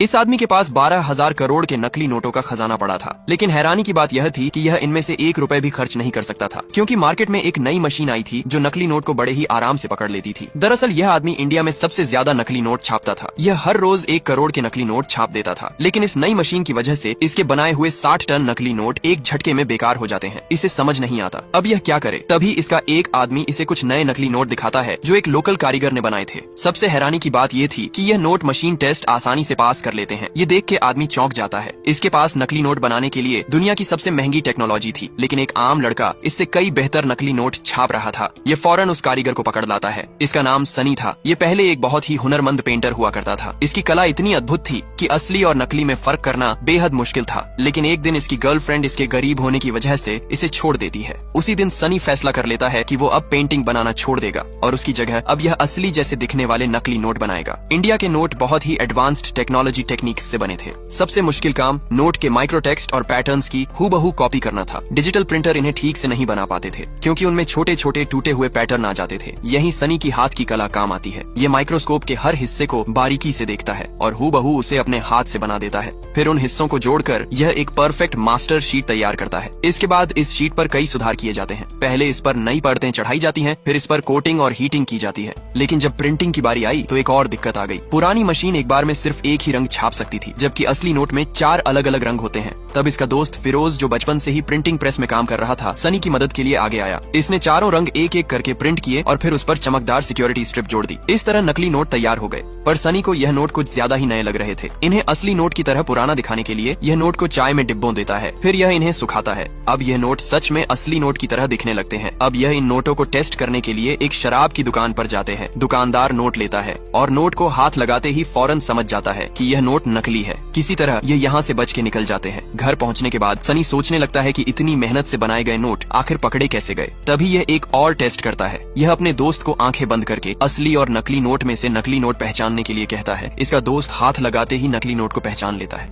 इस आदमी के पास 12,000 करोड़ के नकली नोटों का खजाना पड़ा था, लेकिन हैरानी की बात यह थी कि यह इनमें से 1 रुपए भी खर्च नहीं कर सकता था, क्योंकि मार्केट में एक नई मशीन आई थी जो नकली नोट को बड़े ही आराम से पकड़ लेती थी। दरअसल यह आदमी इंडिया में सबसे ज्यादा नकली नोट छापता था। यह हर रोज 1 करोड़ के नकली नोट छाप देता था, लेकिन इस नई मशीन की वजह से इसके बनाए हुए 60 टन नकली नोट एक झटके में बेकार हो जाते हैं। इसे समझ नहीं आता अब यह क्या करे। तभी इसका एक आदमी इसे कुछ नए नकली नोट दिखाता है जो एक लोकल कारीगर ने बनाए थे। सबसे हैरानी की बात यह थी कि यह नोट मशीन टेस्ट आसानी से पास कर लेते हैं। ये देख के आदमी चौंक जाता है। इसके पास नकली नोट बनाने के लिए दुनिया की सबसे महंगी टेक्नोलॉजी थी, लेकिन एक आम लड़का इससे कई बेहतर नकली नोट छाप रहा था। ये फौरन उस कारीगर को पकड़ लाता है। इसका नाम सनी था। ये पहले एक बहुत ही हुनरमंद पेंटर हुआ करता था। इसकी कला इतनी अद्भुत थी कि असली और नकली में फर्क करना बेहद मुश्किल था। लेकिन एक दिन इसकी गर्लफ्रेंड इसके गरीब होने की वजह से इसे छोड़ देती है। उसी दिन सनी फैसला कर लेता है कि वो अब पेंटिंग बनाना छोड़ देगा और उसकी जगह अब यह असली जैसे दिखने वाले नकली नोट बनाएगा। इंडिया के नोट बहुत ही एडवांस्ड टेक्नोलॉजी टेक्निक्स से बने थे। सबसे मुश्किल काम नोट के माइक्रो टेक्स्ट और पैटर्न्स की हूबहू कॉपी करना था। डिजिटल प्रिंटर इन्हें ठीक से नहीं बना पाते थे, क्योंकि उनमें छोटे छोटे टूटे हुए पैटर्न आ जाते थे। यही सनी की हाथ की कला काम आती है। ये माइक्रोस्कोप के हर हिस्से को बारीकी से देखता है और हूबहू उसे अपने हाथ से बना देता है। फिर उन हिस्सों को जोड़कर यह एक परफेक्ट मास्टर शीट तैयार करता है। इसके बाद इस शीट पर कई सुधार किए जाते हैं। पहले इस पर नई परतें चढ़ाई जाती हैं, फिर इस पर कोटिंग और हीटिंग की जाती है। लेकिन जब प्रिंटिंग की बारी आई तो एक और दिक्कत आ गई। पुरानी मशीन एक बार में सिर्फ एक ही रंग छाप सकती थी, जबकि असली नोट में 4 अलग अलग रंग होते हैं। तब इसका दोस्त फिरोज, जो बचपन से ही प्रिंटिंग प्रेस में काम कर रहा था, सनी की मदद के लिए आगे आया। इसने चारों रंग एक एक करके प्रिंट किए और फिर उस पर चमकदार सिक्योरिटी स्ट्रिप जोड़ दी। इस तरह नकली नोट तैयार हो गए। पर सनी को यह नोट कुछ ज्यादा ही नए लग रहे थे। इन्हें असली नोट की तरह पुराना दिखाने के लिए यह नोट को चाय में डिब्बों देता है, फिर यह इन्हें सुखाता है। अब यह नोट सच में असली नोट की तरह दिखने लगते हैं। अब यह इन नोटों को टेस्ट करने के लिए एक शराब की दुकान पर जाते हैं। दुकानदार नोट लेता है और नोट को हाथ लगाते ही फौरन समझ जाता है कि यह नोट नकली है। किसी तरह ये यहाँ से बच के निकल जाते हैं। घर पहुँचने के बाद सनी सोचने लगता है कि इतनी मेहनत से बनाए गए नोट आखिर पकड़े कैसे गए। तभी यह एक और टेस्ट करता है। यह अपने दोस्त को आंखें बंद करके असली और नकली नोट में से नकली नोट पहचानने के लिए कहता है। इसका दोस्त हाथ लगाते ही नकली नोट को पहचान लेता है।